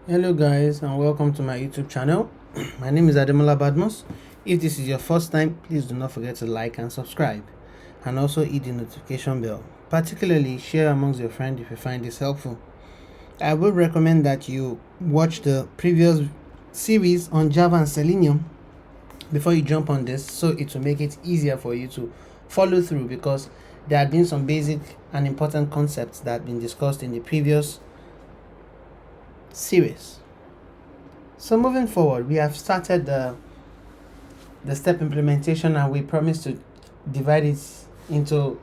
Hello guys and welcome to my YouTube channel. My name is Ademola Badmus. If this is your first time, please do not forget to like and subscribe, and also hit the notification bell. Particularly share amongst your friends if you find this helpful. I would recommend that you watch the previous series on Java and Selenium before you jump on this, so it will make it easier for you to follow through, because there have been some basic and important concepts that have been discussed in the previous series. So moving forward, we have started the step implementation, and we promise to divide it into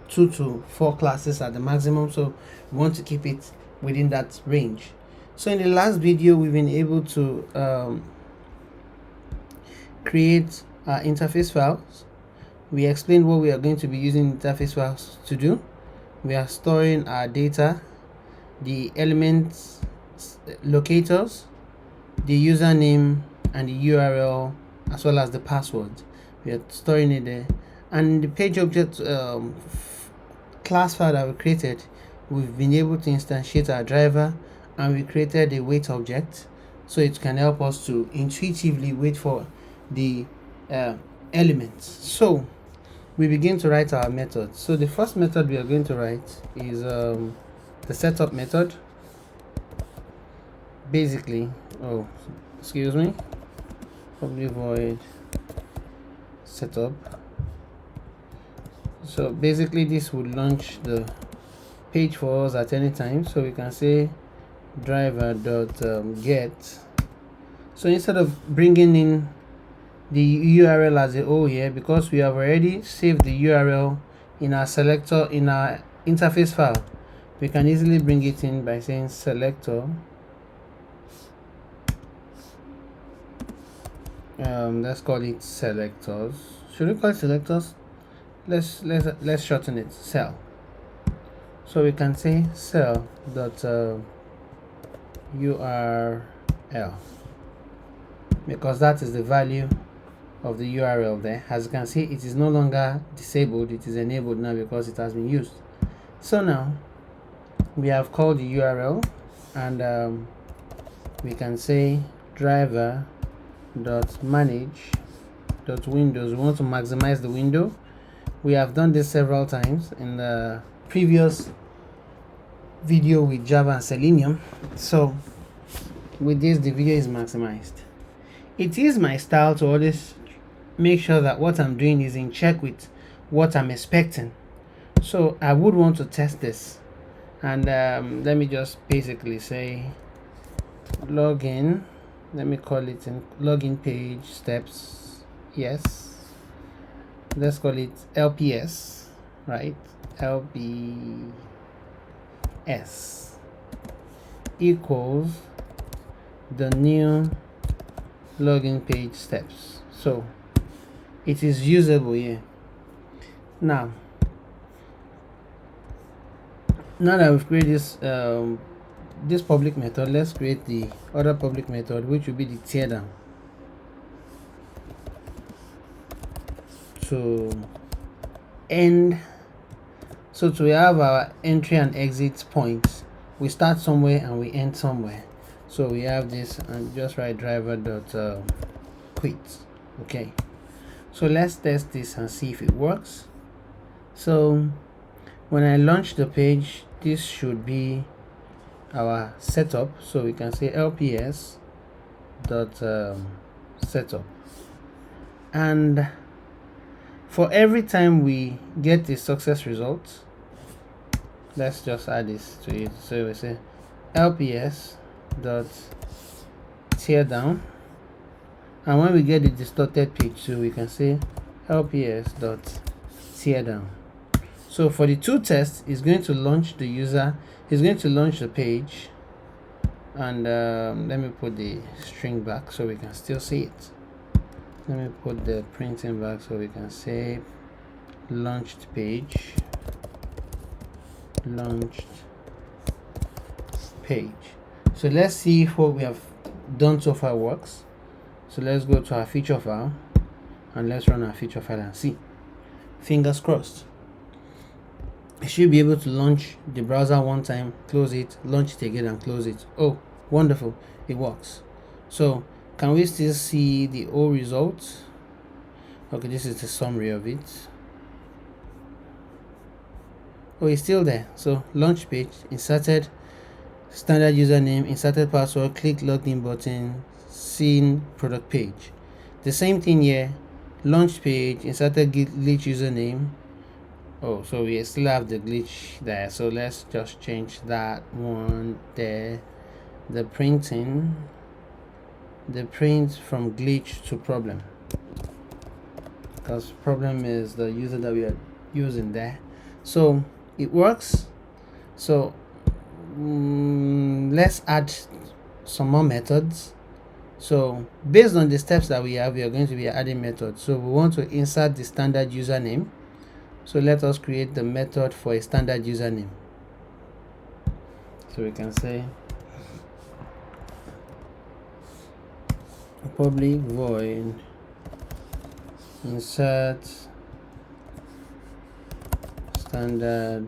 2 to 4 classes at the maximum, so we want to keep it within that range. So in the last video, we've been able to create our interface files. We explained what we are going to be using interface files to do. We are storing our data, the elements locators, the username and the URL, as well as the password. We are storing it there. And the page object class file that we created, we've been able to instantiate our driver, and we created a wait object, so it can help us to intuitively wait for the elements. So we begin to write our method. So the first method we are going to write is the setup method. Basically, public void setup. So basically this would launch the page for us at any time. So we can say driver.get. So instead of bringing in the URL as a whole here, because we have already saved the URL in our selector, in our interface file, we can easily bring it in by saying selector. Let's call it selectors. Should we call it selectors? Let's shorten it, cell. So we can say cell dot URL, because that is the value of the URL there. As you can see, it is no longer disabled, it is enabled now because it has been used. So now we have called the URL, and we can say driver.manage.windows. We want to maximize the window. We have done this several times in the previous video with Java and Selenium. So with this, the video is maximized. It is my style to always make sure that what I'm doing is in check with what I'm expecting. So I would want to test this, and let me just basically say login. Let me call it in login page steps. Yes, let's call it LPS, right? LPS equals the new login page steps. So it is usable here. Now that we've created this public method, let's create the other public method, which will be the teardown. To end, so to have our entry and exit points, we start somewhere and we end somewhere. So we have this, and just write driver.quit. Okay, so let's test this and see if it works. So when I launch the page, this should be our setup. So we can say lps dot setup, and for every time we get a success result, let's just add this to it. So we say lps dot teardown, and when we get the distorted page, so we can say lps dot teardown. So for the two tests, it's going to launch the user, it's going to launch the page, and let me put the string back so we can still see it. Let me put the printing back so we can say launched page, launched page. So let's see if what we have done so far works. So let's go to our feature file, and let's run our feature file and see. Fingers crossed. I should be able to launch the browser one time, close it, launch it again and close it. Oh, Wonderful, it works. So can we still see the old results? Okay, this is the summary of it. Oh, it's still there. So launch page, inserted standard username, inserted password, click login button, seen product page. The same thing here, launch page, inserted glitch username. Oh, so we still have the glitch there, so let's just change that one there. The print from glitch to problem, because problem is the user that we are using there. So it works. So let's add some more methods. So based on the steps that we have, we are going to be adding methods. So we want to insert the standard username. So let us create the method for a standard username. So we can say public void insert standard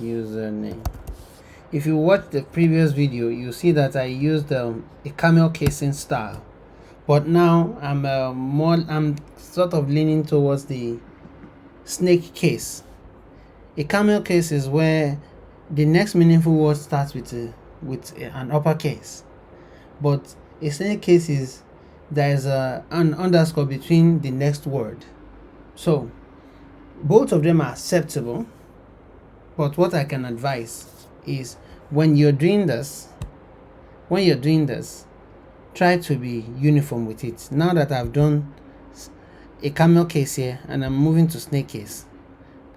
username. If you watch the previous video, you see that I used a camel casing style, but now I'm sort of leaning towards the snake case. A camel case is where the next meaningful word starts with an uppercase, but a snake case is there is an underscore between the next word. So both of them are acceptable, but what I can advise is when you're doing this, try to be uniform with it. Now that I've done a camel case here and I'm moving to snake case,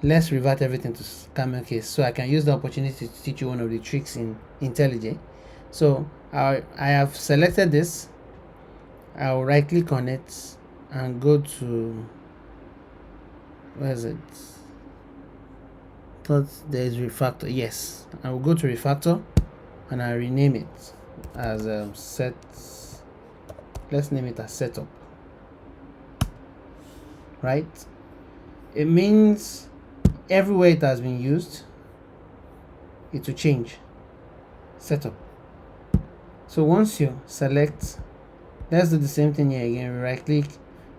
let's revert everything to camel case so I can use the opportunity to teach you one of the tricks in IntelliJ. So I have selected this. I'll right click on it and go to, where is it? Thought there is refactor. Yes, I will go to refactor and I rename it as set. Let's name it as setup. Right? It means everywhere it has been used, it will change. Setup. So once you select, let's do the same thing here again. We right click,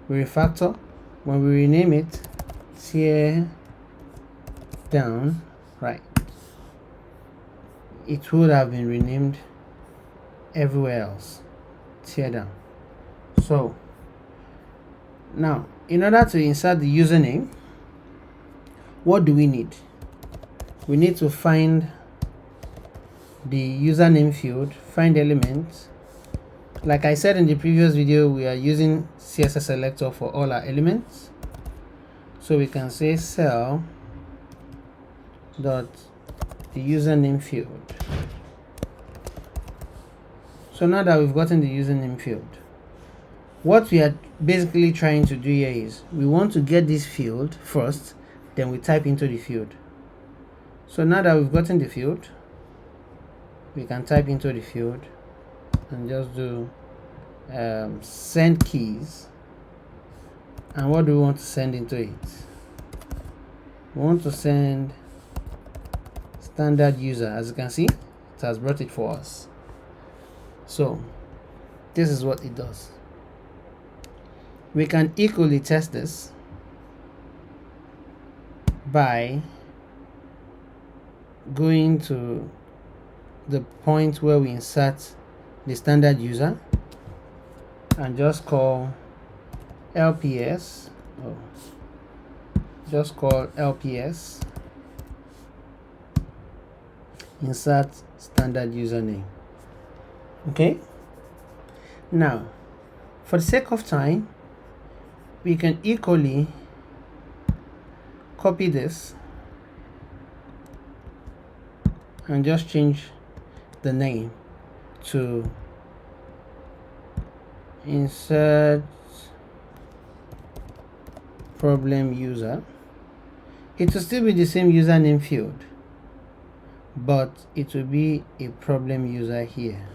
we refactor. When we rename it, tear down, right, it would have been renamed everywhere else. Tear down. So now, in order to insert the username, what do we need? We need to find the username field, find elements. Like I said in the previous video, we are using CSS selector for all our elements. So we can say cell dot the username field. So now that we've gotten the username field, what we are basically trying to do here is we want to get this field first, then we type into the field. So now that we've gotten the field, we can type into the field and just do send keys. And what do we want to send into it? We want to send standard user. As you can see, it has brought it for us. So this is what it does. We can equally test this by going to the point where we insert the standard user and just call LPS. Just call LPS insert standard username. Okay, now for the sake of time, we can equally copy this and just change the name to insert problem user. It will still be the same username field, but it will be a problem user here.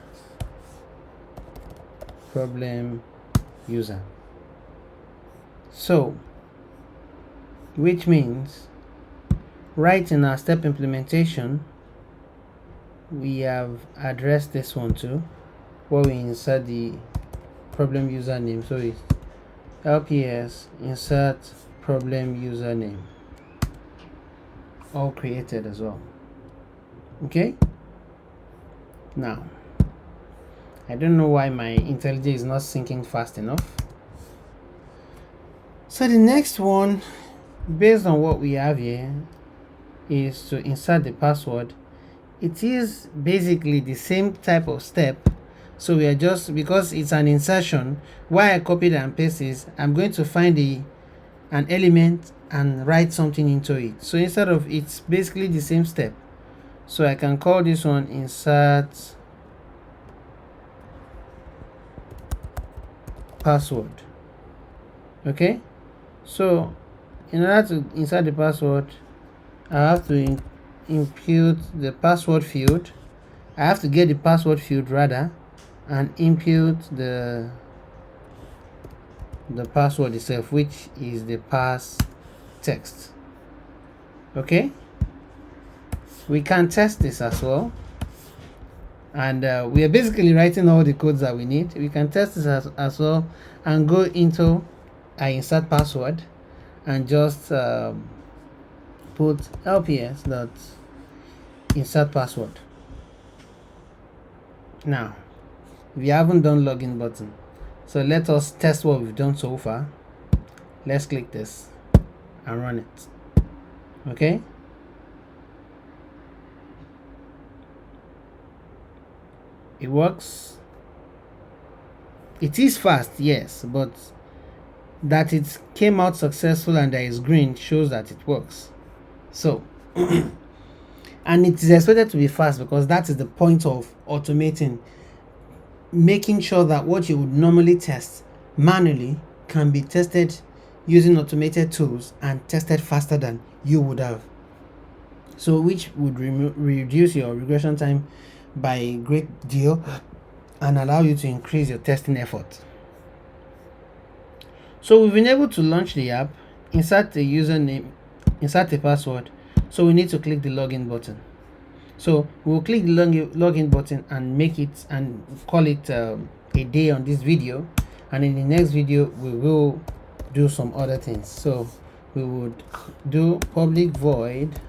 Problem user. So which means right in our step implementation, we have addressed this one too, where we insert the problem username. So it's LPS insert problem username, all created as well. Okay, now I don't know why my IntelliJ is not syncing fast enough. So the next one, based on what we have here, is to insert the password. It is basically the same type of step. So we are just, because it's an insertion, why I copied and pasted is I'm going to find an element and write something into it. So instead of, it's basically the same step. So I can call this one insert password. Okay, so in order to insert the password, I have to input the password field. I have to get the password field rather, and input the password itself, which is the pass text. Okay, we can test this as well, and we are basically writing all the codes that we need. We can test this as well, and go into our insert password and just put LPS dot insert password. Now we haven't done login button, so let us test what we've done so far. Let's click this and run it. Okay, it works. It is fast, yes, but that it came out successful and there is green shows that it works. So and it is expected to be fast because that is the point of automating, making sure that what you would normally test manually can be tested using automated tools and tested faster than you would have. So which would reduce your regression time by a great deal and allow you to increase your testing effort. So we've been able to launch the app, insert the username, insert the password. So we need to click the login button. So we'll click the login button and make it and call it a day on this video, and in the next video we will do some other things. So we would do public void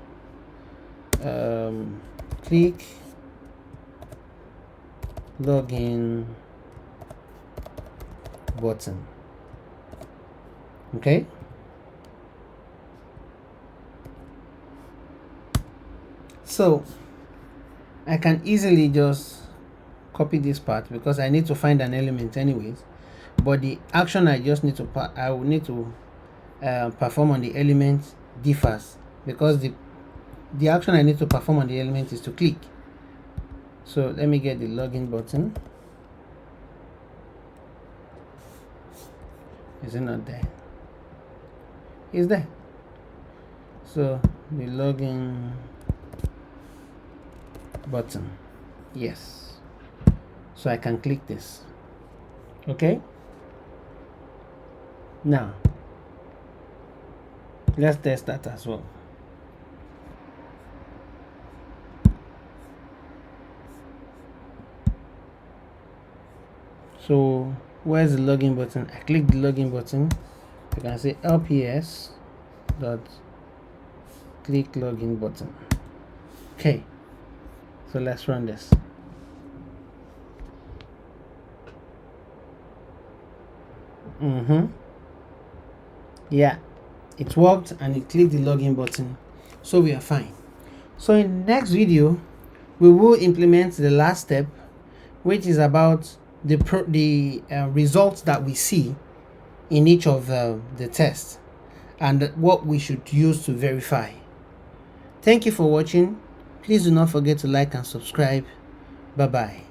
click login button. Okay, so I can easily just copy this part because I need to find an element anyways, but the action I just need to I will need to perform on the element differs, because the action I need to perform on the element is to click. So let me get the login button. Is it not there? It's there. So the login button, yes, so I can click this. Okay, now let's test that as well. So where's the login button? I click the login button. You can say LPS dot click login button. Okay, so let's run this. Yeah, it worked and it clicked the login button, so we are fine. So in the next video we will implement the last step, which is about the results that we see in each of the tests and what we should use to verify. Thank you for watching. Please do not forget to like and subscribe. Bye bye.